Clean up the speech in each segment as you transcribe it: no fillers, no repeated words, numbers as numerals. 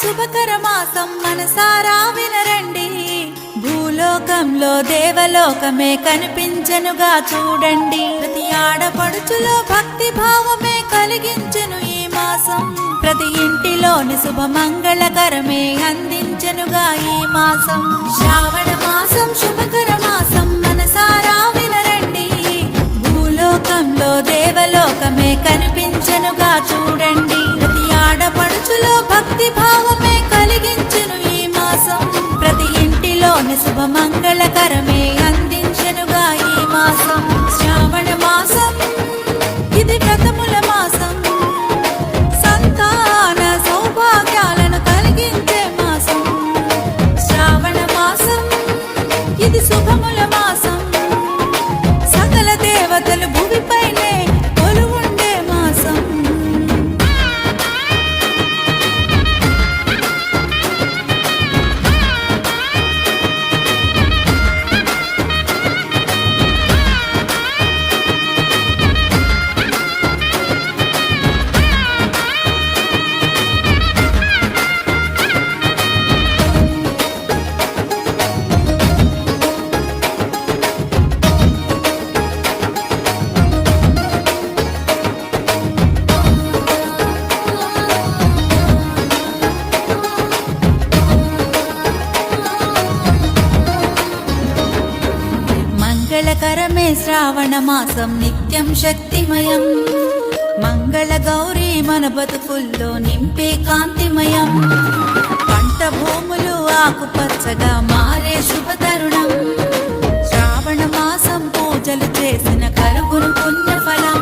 శుభకర మాసం మనసారా వినరండి. భూలోకంలో దేవలోకమే కనిపించెనుగా చూడండి. ప్రతి ఆడపడుచులో భక్తి భావమే కలిగించెను ఈ మాసం. ప్రతి ఇంటిలోని శుభమంగళకరమే అందించెనుగా ఈ మాసం. శ్రావణ మాసం శుభకర మాసం మనసారా వినరండి. భూలోకంలో దేవలోకమే కనిపించెనుగా చూడండి. ప్రతి ఆడపడుచులో భక్తి భావమే కలిగించెను ఈ మాసం. ప్రతి ఇంటిలోని శుభమంగళకరమే అందించెనుగా ఈ మాసం. శ్రావణ మాసం ఇది వ్రతముల మాసం. సంతాన సౌభాగ్యాలను కలిగించే మాసం. శ్రావణ మాసం ఇది శుభముల మాసం. సకల దేవతలు భూమిపైనే కొలువుండే మాసం. మంగళకరమే శ్రావణ మాసం నిత్యం శక్తిమయం. మంగళ గౌరీ మన బతుకుల్లో నింపే కాంతిమయం. పంట భూములు ఆకుపచ్చగా మారే శుభతరుణం. శ్రావణ మాసం పూజలు చేసిన కలుగును పుణ్యఫలం.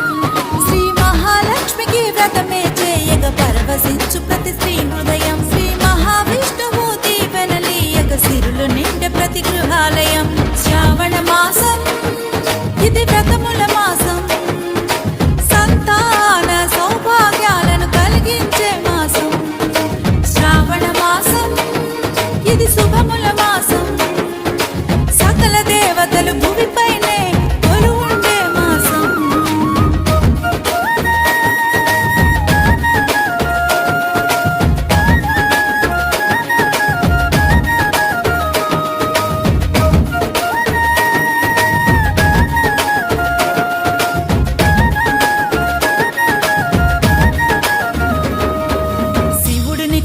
శ్రీ మహాలక్ష్మికి వ్రతమే చేయగ పరవశించు ప్రతి శ్రీ హృదయం. శ్రీ మహావిష్ణువు దీవెనలీయగ సిరులు నిండే ప్రతి గృహాలయం. శ్రావణ మాసం ఇది వ్రతముల మాసం. సంతాన సౌభాగ్యాలను కలిగించే మాసం. శ్రావణ మాసం ఇది శుభముల మాసం. సకల దేవతలు భూమిపైనే కొలువుండే మాసం.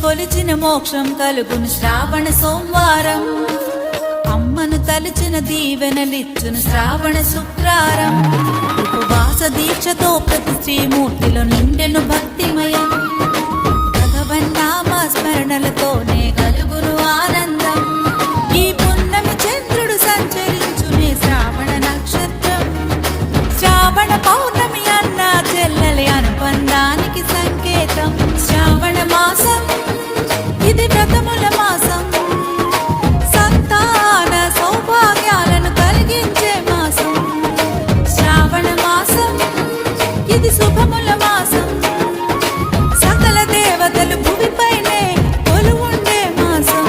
కొలిచిన మోక్షం కలుగును శ్రావణ సోమవారం. అమ్మను తలుచిన దీవెనలిచ్చును శ్రావణ శుక్రారం. ఉపవాస దీక్షతో ప్రతి శ్రీమూర్తిలో నిండెను భక్తిమయం. భగవన్నామ స్మరణలతోనే కలుగును ఆనందం. ఈ పున్నమి చంద్రుడు సంచరించునే శ్రావణ నక్షత్రం. శ్రావణ పౌర్ణమి అన్న చెల్లెలి అనుబంధానికి సంకేతం. శ్రావణ మాసం ఇది వ్రతముల మాసం. సంతాన సౌభాగ్యాలను కలిగించే మాసం. శ్రావణ మాసం ఇది శుభముల మాసం. సకల దేవతలు భూమిపైనే కొలువుండే మాసం.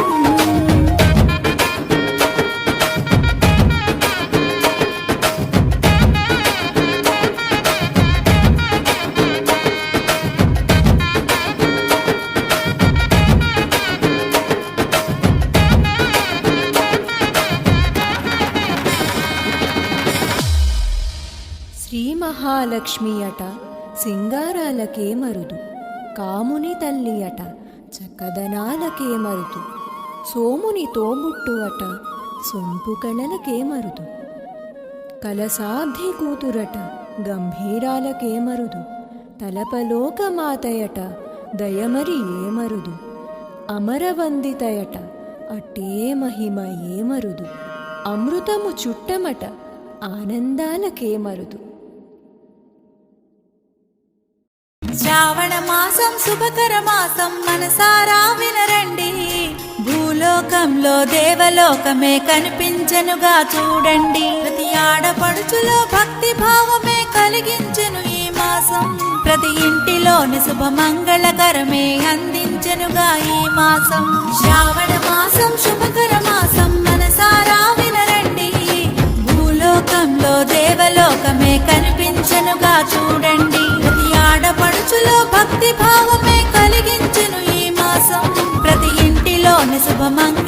శ్రీ మహాలక్ష్మి అట సింగారాలకే మరుదు. కాముని తల్లి అట చక్కదనాలకే మరుదు. సోముని తోబుట్టు అట సొంపు కళలకే మరుదు. కలసాబ్ది కూతురట గంభీరాలకే మరుదు. తలపలోకమాతయట దయమరి ఏమరుదు. అమరవందితయట అట్టే మహిమ ఏమరుదు. అమృతము చుట్టమట ఆనందాలకే మరుదు. శ్రావణ మాసం శుభకర మాసం మనసారా వినరండి. భూలోకంలో దేవలోకమే కనిపించెనుగా చూడండి. ప్రతి ఆడపడుచులో భక్తి భావమే కలిగించెను ఈ మాసం. ప్రతి ఇంటిలోని శుభమంగళకరమే అందించెనుగా ఈ మాసం. శ్రావణ మాసం శుభకర మాసం మనసారా వినరండి. భూలోకంలో దేవలోకమే కనిపించెనుగా చూడండి. ప్రతి ఆడపడుచులో భక్తి భావమే కలిగించెను ఈ మాసం. ప్రతి శుభమంగళ